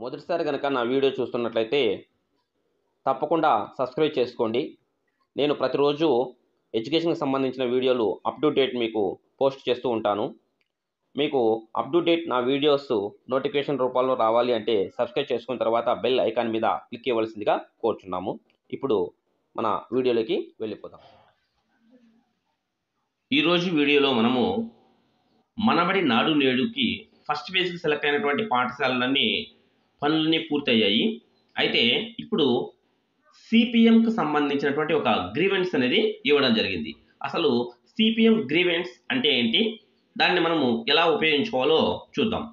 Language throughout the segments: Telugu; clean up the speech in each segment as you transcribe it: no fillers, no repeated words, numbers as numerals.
మొదటిసారి కనుక నా వీడియో చూస్తున్నట్లయితే తప్పకుండా సబ్స్క్రైబ్ చేసుకోండి. నేను ప్రతిరోజు ఎడ్యుకేషన్కి సంబంధించిన వీడియోలు అప్ టు డేట్ మీకు పోస్ట్ చేస్తూ ఉంటాను. మీకు అప్ టు డేట్ నా వీడియోస్ నోటిఫికేషన్ రూపంలో రావాలి అంటే సబ్స్క్రైబ్ చేసుకున్న తర్వాత బెల్ ఐకాన్ మీద క్లిక్ చేయవలసిందిగా కోరుచున్నాము. ఇప్పుడు మన వీడియోలోకి వెళ్ళిపోదాం. ఈరోజు వీడియోలో మనము మనబడి నాడు నేడుకి ఫస్ట్ ఫేజ్కి సెలెక్ట్ అయినటువంటి పాఠశాలలన్నీ పనులన్నీ పూర్తయ్యాయి. అయితే ఇప్పుడు సిపిఎంకి సంబంధించినటువంటి ఒక గ్రీవెన్స్ అనేది ఇవ్వడం జరిగింది. అసలు సిపిఎం గ్రీవెన్స్ అంటే ఏంటి, దాన్ని మనము ఎలా ఉపయోగించుకోవాలో చూద్దాం.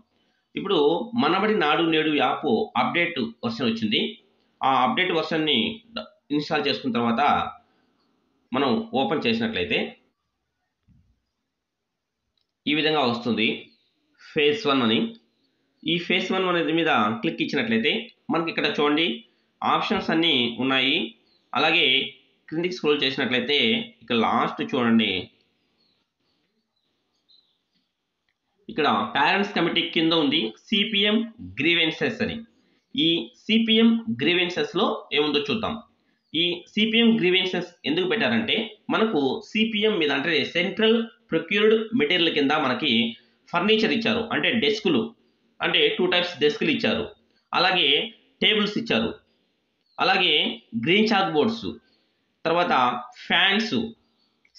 ఇప్పుడు మనబడి నాడు నేడు యాప్ అప్డేట్ వర్షన్ వచ్చింది. ఆ అప్డేట్ వర్షన్ని ఇన్స్టాల్ చేసుకున్న తర్వాత మనం ఓపెన్ చేసినట్లయితే ఈ విధంగా వస్తుంది ఫేజ్ 1 అని. ఈ ఫేజ్ 1 అనేది మీద క్లిక్ ఇచ్చినట్లయితే మనకి ఇక్కడ చూడండి ఆప్షన్స్ అన్నీ ఉన్నాయి. అలాగే క్రిందికి స్క్రోల్ చేసినట్లయితే ఇక్కడ లాస్ట్ చూడండి, ఇక్కడ పేరెంట్స్ కమిటీ కింద ఉంది సిపిఎం గ్రీవెన్సెస్ అని. ఈ సిపిఎం గ్రీవెన్సెస్లో ఏముందో చూద్దాం. ఈ సిపిఎం గ్రీవెన్సెస్ ఎందుకు పెట్టారంటే మనకు సిపిఎం మీద అంటే సెంట్రల్ ప్రొక్యూర్డ్ మెటీరియల్ కింద మనకి ఫర్నిచర్ ఇచ్చారు. అంటే డెస్కులు, అంటే 2 టైప్స్ డెస్కులు ఇచ్చారు. అలాగే టేబుల్స్ ఇచ్చారు. అలాగే గ్రీన్ చాక్ బోర్డ్స్, తర్వాత ఫ్యాన్స్,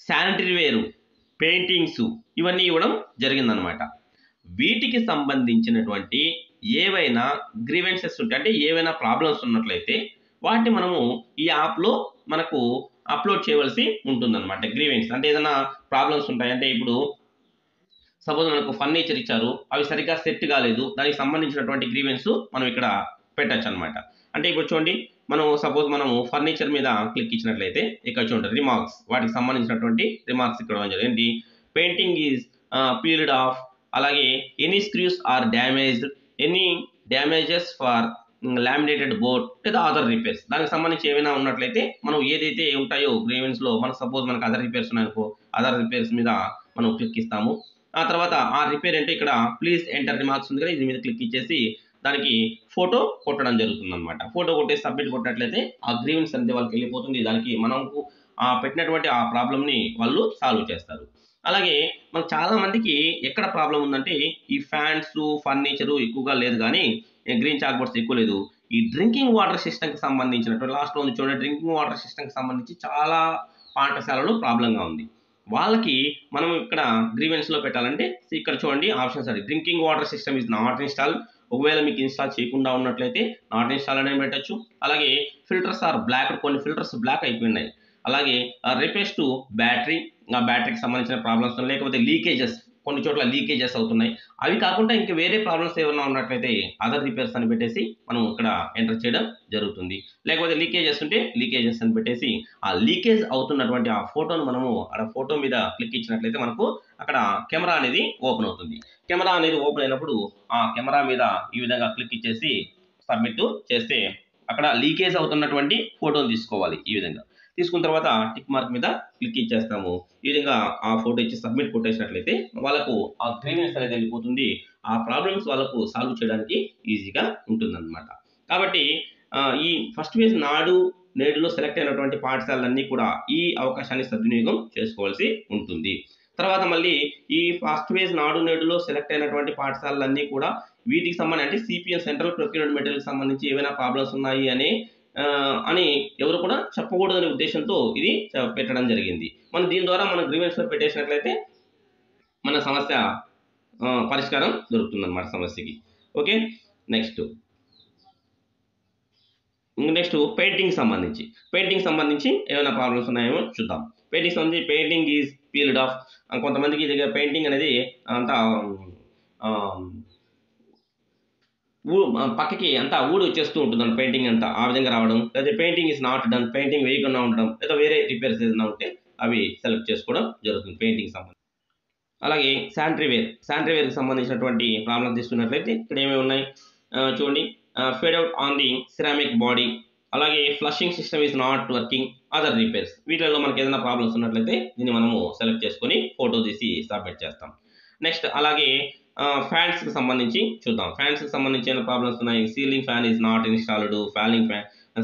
శానిటరీ వేరు, పెయింటింగ్స్ ఇవన్నీ ఇవ్వడం జరిగిందనమాట. వీటికి సంబంధించినటువంటి ఏవైనా గ్రీవెన్సెస్ ఉంటే అంటే ఏవైనా ప్రాబ్లమ్స్ ఉన్నట్లయితే వాటిని మనము ఈ యాప్లో మనకు అప్లోడ్ చేయవలసి ఉంటుందన్నమాట. గ్రీవెన్స్ అంటే ఏదైనా ప్రాబ్లమ్స్ ఉంటాయి అంటే ఇప్పుడు సపోజ్ మనకు ఫర్నిచర్ ఇచ్చారు, అవి సరిగ్గా సెట్ కాలేదు, దానికి సంబంధించినటువంటి గ్రీవెన్స్ మనం ఇక్కడ పెట్టచ్చు అనమాట. అంటే ఇప్పుడు చూడండి మనం సపోజ్ మనము ఫర్నిచర్ మీద క్లిక్ ఇచ్చినట్లయితే ఇక్కడ చూడండి రిమార్క్స్, వాటికి సంబంధించినటువంటి రిమార్క్స్ ఇక్కడ ఏంటి, పెయింటింగ్ ఈజ్ పీల్డ్ ఆఫ్, అలాగే any screws are damaged, any damages for laminated board లేదా అదర్ రిపేర్స్. దానికి సంబంధించి ఏమైనా ఉన్నట్లయితే మనం ఏదైతే ఉంటాయో గ్రీవెన్స్లో మనకు సపోజ్ మనకు అదర్ రిపేర్స్ ఉన్నాయనుకో, అదర్ రిపేర్స్ మీద మనం క్లిక్ ఇస్తాము. ఆ తర్వాత ఆ రిపేర్ అంటే ఇక్కడ ప్లీజ్ ఎంటర్ రిమార్క్స్ ఉంది కదా, ఇది మీద క్లిక్ ఇచ్చేసి దానికి ఫోటో కొట్టడం జరుగుతుంది అనమాట. ఫోటో కొట్టేసి సబ్మిట్ కొట్టినట్లయితే ఆ గ్రీవెన్స్ అనేది వాళ్ళకి వెళ్ళిపోతుంది. దానికి మనకు పెట్టినటువంటి ఆ ప్రాబ్లమ్ని వాళ్ళు సాల్వ్ చేస్తారు. అలాగే మనకు చాలా మందికి ఎక్కడ ప్రాబ్లం ఉందంటే ఈ ఫ్యాన్స్ ఫర్నిచరు ఎక్కువగా లేదు, కానీ గ్రీన్ చాక్ బోర్డ్స్ ఎక్కువ లేదు. ఈ డ్రింకింగ్ వాటర్ సిస్టమ్కి సంబంధించినటువంటి లాస్ట్లో ఉంది చూడండి, డ్రింకింగ్ వాటర్ సిస్టమ్కి సంబంధించి చాలా పాఠశాలలో ప్రాబ్లంగా ఉంది. వాళ్ళకి మనం ఇక్కడ గ్రీవెన్స్లో పెట్టాలంటే ఇక్కడ చూడండి ఆప్షన్స్ అది drinking water system is not install. ఒకవేళ మీకు ఇన్స్టాల్ చేయకుండా ఉన్నట్లయితే నాట్ ఇన్స్టాల్ అనేది పెట్టచ్చు. అలాగే ఫిల్టర్స్ ఆర్ బ్లాక్, కొన్ని ఫిల్టర్స్ బ్లాక్ అయిపోయినాయి. అలాగే రిపేర్స్ టు బ్యాటరీ, ఆ బ్యాటరీకి సంబంధించిన ప్రాబ్లమ్స్, లేకపోతే లీకేజెస్, కొన్ని చోట్ల లీకేజెస్ అవుతున్నాయి. అవి కాకుండా ఇంకా వేరే ప్రాబ్లమ్స్ ఏమైనా ఉన్నట్లయితే అదర్ రిపేర్స్ అని పెట్టేసి మనం ఇక్కడ ఎంటర్ చేయడం జరుగుతుంది. లేకపోతే లీకేజెస్ ఉంటే లీకేజెస్ అని పెట్టేసి ఆ లీకేజ్ అవుతున్నటువంటి ఆ ఫోటోను మనము అక్కడ ఫోటో మీద క్లిక్ ఇచ్చినట్లయితే మనకు అక్కడ కెమెరా అనేది ఓపెన్ అవుతుంది. కెమెరా అనేది ఓపెన్ అయినప్పుడు ఆ కెమెరా మీద ఈ విధంగా క్లిక్ ఇచ్చేసి సబ్మిట్ చేస్తే అక్కడ లీకేజ్ అవుతున్నటువంటి ఫోటోని తీసుకోవాలి. ఈ విధంగా తీసుకున్న తర్వాత టిక్ మార్క్ మీద క్లిక్ ఇచ్చేస్తాము. ఈ విధంగా ఆ ఫోటో ఇచ్చి సబ్మిట్ కొట్టేసినట్లయితే వాళ్ళకు ఆ గ్రీవెన్స్ అనేది వెళ్ళిపోతుంది. ఆ ప్రాబ్లమ్స్ వాళ్ళకు సాల్వ్ చేయడానికి ఈజీగా ఉంటుందన్నమాట. కాబట్టి ఈ ఫస్ట్ ఫేజ్ నాడు నేడులో సెలెక్ట్ అయినటువంటి పాఠశాలలన్నీ కూడా ఈ అవకాశాన్ని సద్వినియోగం చేసుకోవాల్సి ఉంటుంది. తర్వాత మళ్ళీ ఈ ఫస్ట్ ఫేజ్ నాడు నేడులో సెలెక్ట్ అయినటువంటి పాఠశాలలన్నీ కూడా వీటికి సంబంధించి అంటే సిపిఎం సెంట్రల్ ప్రొక్యూర్డ్ మెటీరియల్కి సంబంధించి ఏమైనా ప్రాబ్లమ్స్ ఉన్నాయి అని ఎవరు కూడా చెప్పకూడదనే ఉద్దేశంతో ఇది పెట్టడం జరిగింది. మనం దీని ద్వారా మన గ్రీవెన్స్లో పెట్టేసినట్లయితే మన సమస్య పరిష్కారం దొరుకుతుంది అన్నమాట సమస్యకి. ఓకే, నెక్స్ట్ పెయింటింగ్ సంబంధించి ఏమైనా ప్రాబ్లమ్స్ ఉన్నాయేమో చూద్దాం. పెయింటింగ్ సంబంధించి పెయింటింగ్ ఈజ్ పీల్డ్ ఆఫ్, కొంతమందికి దగ్గర పెయింటింగ్ అనేది అంతా పక్కకి అంతా ఊడి వచ్చేస్తూ ఉంటుంది పెయింటింగ్ అంతా, ఆ విధంగా రావడం. లేదా painting is not done, painting వేయకుండా ఉండడం, లేదా వేరే రిపేర్స్ ఏదైనా ఉంటే అవి సెలెక్ట్ చేసుకోవడం జరుగుతుంది పెయింటింగ్ సంబంధించి. అలాగే శానిటరీ వేర్కి సంబంధించినటువంటి ప్రాబ్లమ్స్ తీసుకున్నట్లయితే ఇక్కడ ఏమేమి ఉన్నాయి చూడండి, fade out on the ceramic body, అలాగే flushing system is not working, other repairs. వీటిలో మనకి ఏదైనా ప్రాబ్లమ్స్ ఉన్నట్లయితే దీన్ని మనము సెలెక్ట్ చేసుకొని ఫోటో తీసి సబ్మిట్ చేస్తాం. నెక్స్ట్ అలాగే ఫ్యాన్స్కి సంబంధించి చూద్దాం. ఫ్యాన్స్కి సంబంధించి ఏమైనా ప్రాబ్లమ్స్ ఉన్నాయి. Ceiling fan is not installed,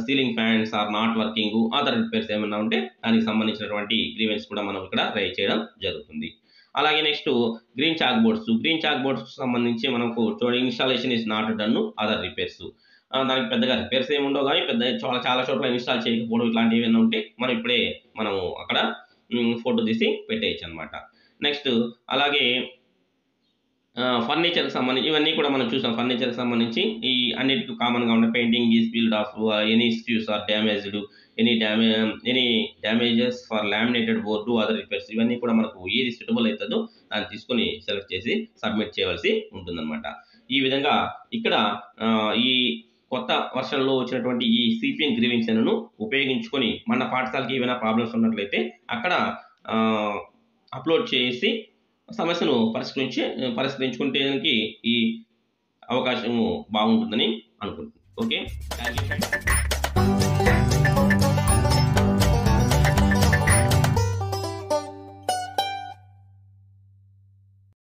ceiling fans are not working, other repairs ఏమైనా ఉంటే దానికి సంబంధించినటువంటి గ్రీవెన్స్ కూడా మనం ఇక్కడ రైజ్ చేయడం జరుగుతుంది. అలాగే నెక్స్ట్ గ్రీన్ చాక్ బోర్డ్స్ సంబంధించి మనకు installation is not done, other repairs. దానికి పెద్దగా రిపేర్స్ ఏమి ఉండవు, కానీ చాలా చోట్ల ఇన్స్టాల్ చేయకపోవడం ఇట్లాంటివి ఏమైనా ఉంటే మనం ఇప్పుడే మనము అక్కడ ఫోటో తీసి పెట్టేయచ్చు అనమాట. నెక్స్ట్ అలాగే ఫర్నిచర్కి సంబంధించి ఇవన్నీ కూడా మనం చూసాం. ఫర్నిచర్కి సంబంధించి ఈ అన్నిటికీ కామన్గా ఉండే painting is peeled off, any screws are damaged, any damages for laminated board, other repairs, ఇవన్నీ కూడా మనకు ఏది సూటబుల్ అవుతుందో దాన్ని తీసుకొని సెలెక్ట్ చేసి సబ్మిట్ చేయవలసి ఉంటుందన్నమాట. ఈ విధంగా ఇక్కడ ఈ కొత్త వర్షన్లో వచ్చినటువంటి ఈ సిపిఎం గ్రీవెన్స్ను ఉపయోగించుకొని మన పాఠశాలకి ఏమైనా ప్రాబ్లమ్స్ ఉన్నట్లయితే అక్కడ అప్లోడ్ చేసి సమస్యను పరిష్కరించుకుంటే ఈ అవకాశము బాగుంటుందని అనుకుంటున్నాను. Okay, thank you.